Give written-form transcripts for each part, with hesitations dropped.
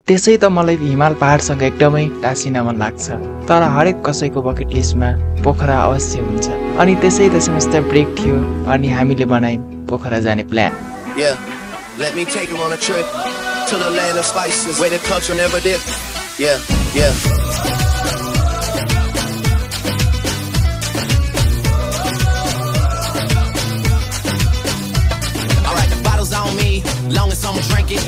त्यसै त मलाई हिमाल पहाडसँग एकदमै टाँसिन मन लाग्छ, तर हरेक कसैको बकेट लिस्टमा पोखरा अवश्य हुन्छ। अनि त्यसै त सेमेस्टर ब्रेक थियो अनि हामीले बनायौँ पोखरा जाने plan. Let me take you on a trip to the land of spices where the culture never dip. Alright, the bottle's on me, long as someone drink it.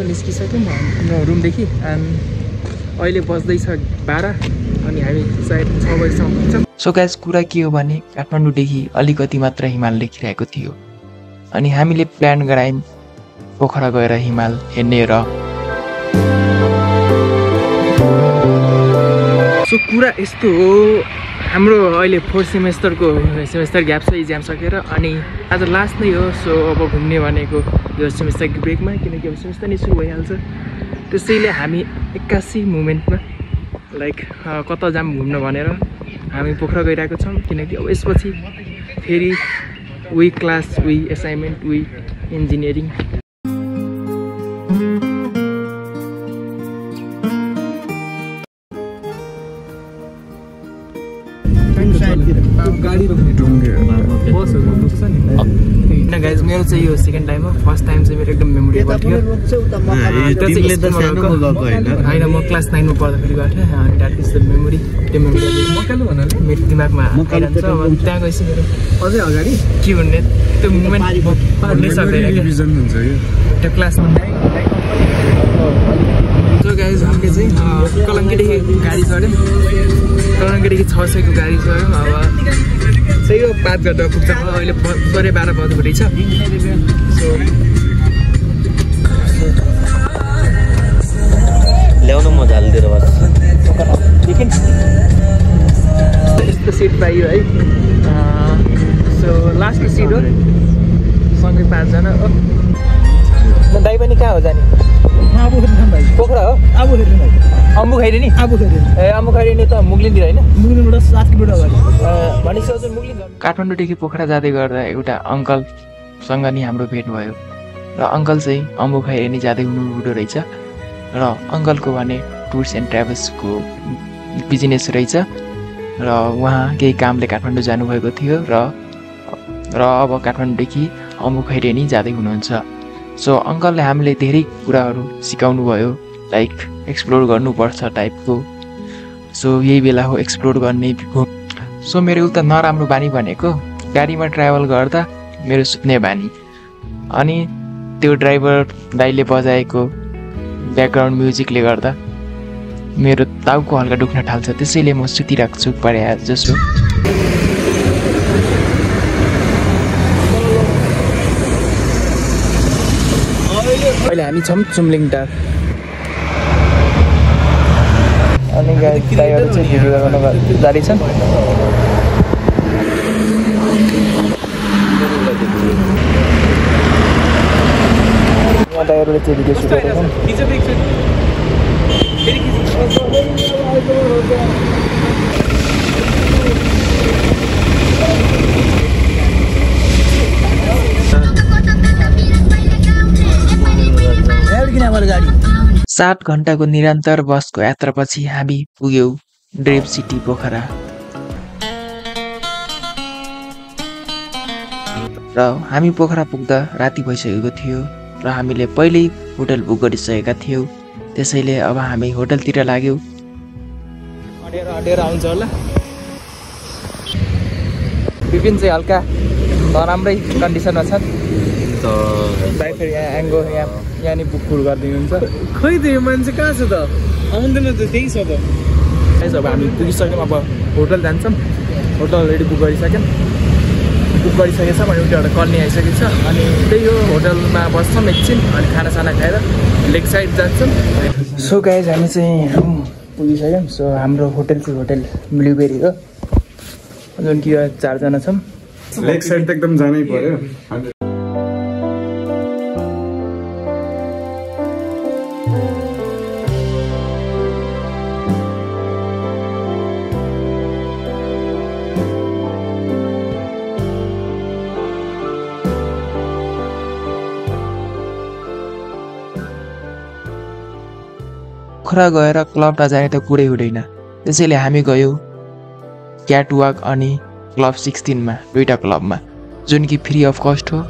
निस्किसक्यौँ हाम्रो रुमदेखि अनि अहिले बज्दैछ 12 अनि हामी सायद 6 बजीसम्म पुग्छौँ। सो गाइस कुरा के हो भने काठमाडौँदेखि अलिकति मात्र हिमाल देखिरहेको थियो अनि हामीले प्लान गरायौँ पोखरा गएर हिमाल हेर्ने र सो कुरा यस्तो हो, हाम्रो अहिले 4th सेमेस्टर ग्याप छ इक्जाम सकेर अनि आज लास्ट नै हो। सो अब घुम्ने भनेको यो सेमेस्टर ब्रेकमा, किनकि अब सेमेस्टर नै सुरु भइहाल्छ। त्यसैले हामी 81 मोमेन्टमा लाइक कता जाम घुम्न भनेर हामी पोखरा गइरहेको छौँ, किनकि अब यसपछि फेरि वी क्लास वी एसाइनमेन्ट वी इन्जिनियरिङ। गाइज मेरो चाहिँ यो सेकेन्ड टाइम हो, फर्स्ट टाइम चाहिँ मेरो एकदम मेमोरेबल थियो। होइन म क्लास 9 मा पढ्दाखेरि गएको थिएँ अनि द्याट इज द मेमोरी। त्यो मेमोरी मेरो दिमागमा आइरहन्छ। अब त्यहाँ गएपछि मेरो अझै अगाडि के भन्ने त्यो मोमेन्ट भुल्नै सक्दैन त्यो क्लासमा। सो गाइज हामीले चाहिँ कलङ्कीदेखि गाडी चढ्यौँ, कलङ्कीदेखि 600 को गाडी चढ्यौँ। अब चाहिँ यो बात गर्दा पुग्छ, अहिले 12:30 बजेको रहेछ। सो ल्याउनु म झालिदिएर बस यस्तो सिट पाइयो है। सो लास्ट सिट हो, सँगै 5 जना हो। दाइ पनि कहाँ हो जाने? पोखरा हो। अम्बु खैरे नि? ए अम्बु खैरे नि त मुगलिनतिर होइन? मुगलिनबाट 7 किलोमिटर अगाडि। भनेपछि अझ मुगलिन काठमाडौँदेखि पोखरा जाँदै गर्दा एउटा अङ्कलसँग नि हाम्रो भेट भयो र अङ्कल चाहिँ अम्बु खैरे नि जाँदै हुनुहुँदो रहेछ र अङ्कलको भने टुर्स एन्ड ट्राभल्सको बिजनेस रहेछ र उहाँ केही कामले काठमाडौँ जानुभएको थियो र अब काठमाडौँदेखि अम्बु खैरे नि जाँदै हुनुहुन्छ। सो अङ्कलले हामीले धेरै कुराहरू सिकाउनु भयो, लाइक एक्सप्लोर गर्नुपर्छ टाइपको। सो यही बेला हो एक्सप्लोर गर्ने। सो मेरो एउटा नराम्रो बानी भनेको गाडीमा ट्राभल गर्दा मेरो सुत्ने बानी, अनि त्यो ड्राइभर दाइले बजाएको ब्याकग्राउन्ड म्युजिकले गर्दा मेरो टाउको हल्का दुख्न थाल्छ, त्यसैले म सुतिराख्छु परे जसो। अहिले हामी छौँ चुम्लिङ टार अनि गाडीहरू चाहिँ भिडियो गर्न जारी छन्। टायरले चाहिँ भिडियो सुट गर्दैछन्। गाडी 7 घण्टाको निरन्तर बसको यात्रापछि हामी पुग्यौँ ड्रिम सिटी पोखरा र हामी पोखरा पुग्दा राति भइसकेको थियो र हामीले पहिल्यै होटल बुक गरिसकेका थियौँ, त्यसैले अब हामी होटलतिर लाग्यौँ। अडेर आउँछ होला। विपिन चाहिँ हल्का नराम्रै कन्डिसनमा छन्। दाइ फेरि यहाँ नि बुक गरिदिनुहुन्छ। खै त्यो मान्छे कहाँ छ त? आउँदैन त, त्यही छ त। अब हामी पुगिसक्यौँ, अब होटल जान्छौँ। होटल अलरेडी बुक गरिसक्यौँ, अनि एउटा कलनी आइसकेको छ अनि त्यही हो होटलमा बस्छौँ एकछिन अनि खानासाना खाएर लेक साइड जान्छौँ। सो गाइज हामी चाहिँ पुगिसक्यौँ। सो हाम्रो होटल चाहिँ होटल ब्लुबेरी हो, जुन कि 4 जना छौँ। लेक साइड त एकदम जानै पर्यो। पोखरा गएर क्लब नजाने त कुरै हुँदैन। त्यसैले हामी गयौँ क्याटवाक अनि क्लब 16 मा, दुईटा क्लबमा, जुन कि फ्री अफ कस्ट हो।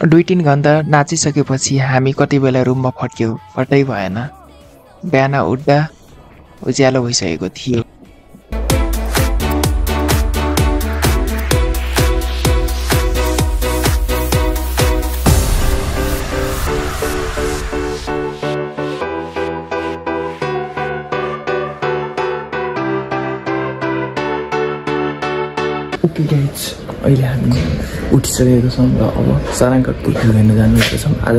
दुई तीन घन्टा नाचिसकेपछि हामी कति बेला रुममा फर्क्यौँ, फर्कै भएन। बिहान उठ्दा उज्यालो भइसकेको थियो। ओके गाइज, अहिले हामी उठिसकेको छौँ र अब सारङकोट पुल हेर्न जानु छौँ। आज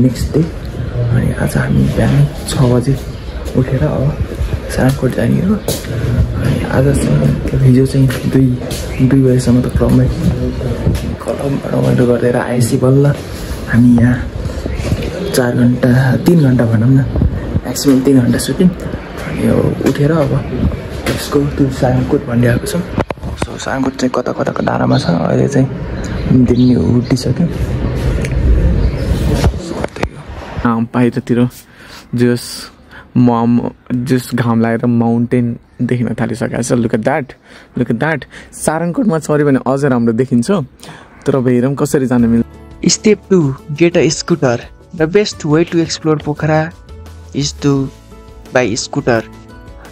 नेक्स्ट डे, अनि आज हामी बिहान 6 बजे उठेर अब सारङकोट जाने हो। अनि आज चाहिँ हिजो चाहिँ दुई बजीसम्म त क्लबमा रमाइलो गरेर आएपछि बल्ल हामी यहाँ 3 घन्टा भनौँ न, म्याक्सिमम् 3 घन्टा सुटिङ। अनि यो उठेर अब त्यसको त्यो सारङकोट भन्ने आएको छौँ। सारङकोट चाहिँ कता कताको डाँडामा छ। अहिले चाहिँ दिन उठिसक्यो। बाहिरतिर जस घाम लागेर माउन्टेन देखिन थालिसकेको छ। Look at that. सारङकोटमा चढ्यो भने अझ राम्रो देखिन्छ। तर अब हेरौँ कसरी जान मिल्छ। Step 2, get a scooter. The best way to explore Pokhara is to by scooter.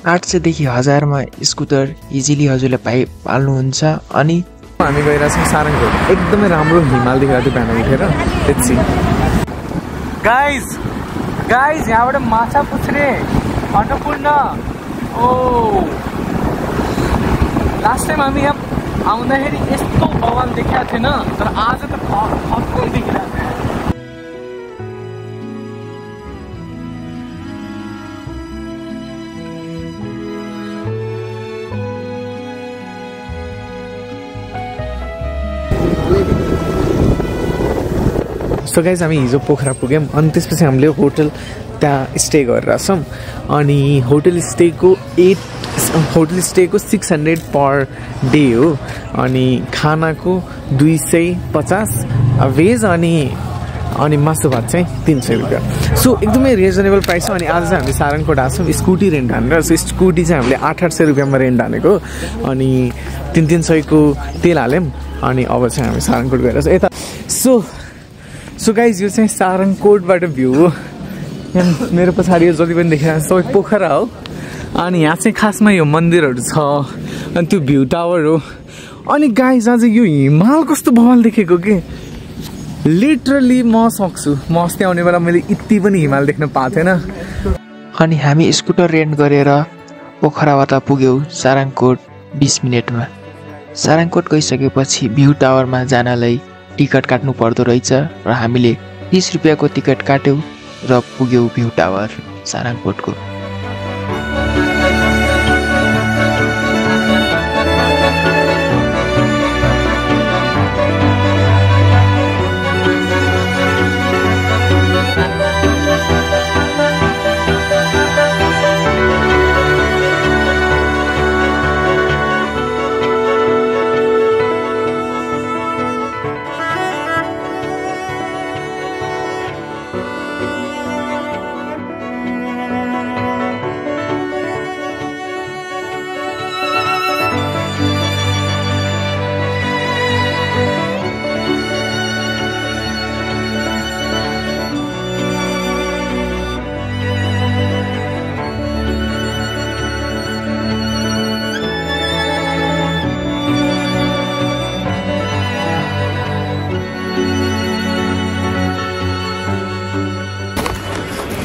800 देखि 1000 मा स्कुटर इजिली हजुरले पाल्नुहुन्छ। अनि हामी गइरहेको छौँ सारङकोट। एकदमै राम्रो हिमाल देखेको थियो बिहान उठेर। लेट्स सी गाइज यहाँबाट माछा पुछ्ने अन्नपूर्ण। ओ लास्ट टाइम हामी यहाँ आउँदाखेरि यस्तो बवाल देखाएको थिएन, तर आज त फर्कै देखिरहेको थियो। सो गाइज हामी हिजो पोखरा पुग्यौँ। अनि त्यसपछि हामीले होटल त्यहाँ स्टे गरेर छौँ। अनि होटल स्टेको 600 पर डे हो। अनि खानाको 250 भेज अनि मासु भात चाहिँ 300 रुपियाँ। सो एकदमै रिजनेबल प्राइस हो। अनि आज चाहिँ हामी सारङकोट आएको छौँ स्कुटी रेन्ट हानेर। सो स्कुटी चाहिँ हामीले 800 रुपियाँमा रेन्ट हानेको। अनि 300 को तेल हाल्यौँ। अनि अब चाहिँ हामी सारङकोट गएर यता। सो गाइज यो चाहिँ सारङकोटबाट भ्यू हो। यहाँ मेरो पछाडि जति पनि देखिरहेको छ सबै पोखरा हो। अनि यहाँ चाहिँ खासमा यो मन्दिरहरू छ। अनि त्यो भ्यू टावर हो। अनि गाइज आज यो हिमाल कस्तो बवाल देखेको के, लिटरली म सक्छु। म अस्ति आउने बेला मैले यति पनि हिमाल देख्न पाएको थिएन। अनि हामी स्कुटर रेन्ट गरेर पोखराबाट पुग्यौँ सारङकोट 20 मिनटमा। सारङकोट गइसकेपछि भ्यू टावरमा जानलाई टिकट काट्नु पर्दो रहेछ र हामीले 30 रुपियाँको टिकट काट्यौँ र पुग्यौँ भ्यू टावर सारङकोटको।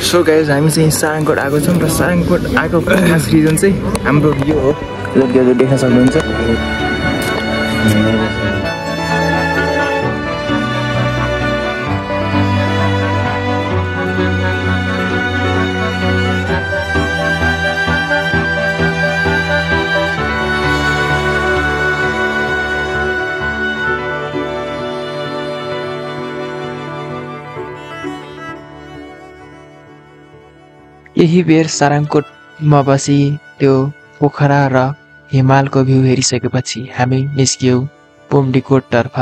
सो गाइज हामी चाहिँ सारङकोट आएको छौँ र सारङकोट आएको खास रिजन चाहिँ हाम्रो यो हो, जति देख्न सक्नुहुन्छ। यही बेर सारङकोटमा बसी त्यो पोखरा र हिमालको भ्यू हेरिसकेपछि हामी निस्कियौँ पुम्डीकोटतर्फ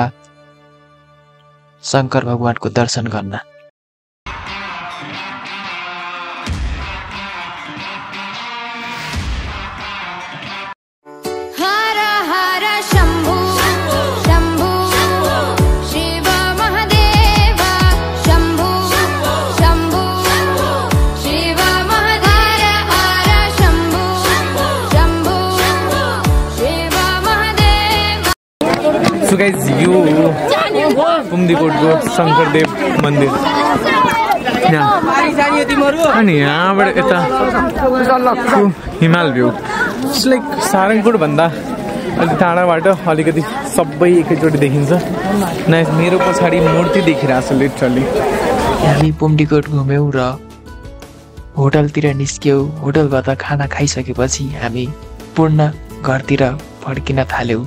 शङ्कर भगवानको दर्शन गर्न। सो गाइज यो पुम्डीकोटको शङ्करदेव मन्दिर अनि यहाँबाट यता हिमाल भ्यू लाइक सारङकोटभन्दा अलिक टाढाबाट अलिकति सबै एकैचोटि देखिन्छ न। मेरो पछाडि मूर्ति देखिरहेको छ लिटरली। हामी पुम्डीकोट घुम्यौँ र होटलतिर निस्क्यौँ। होटलबाट खाना खाइसकेपछि हामी पूर्ण घरतिर फर्किन थाल्यौँ।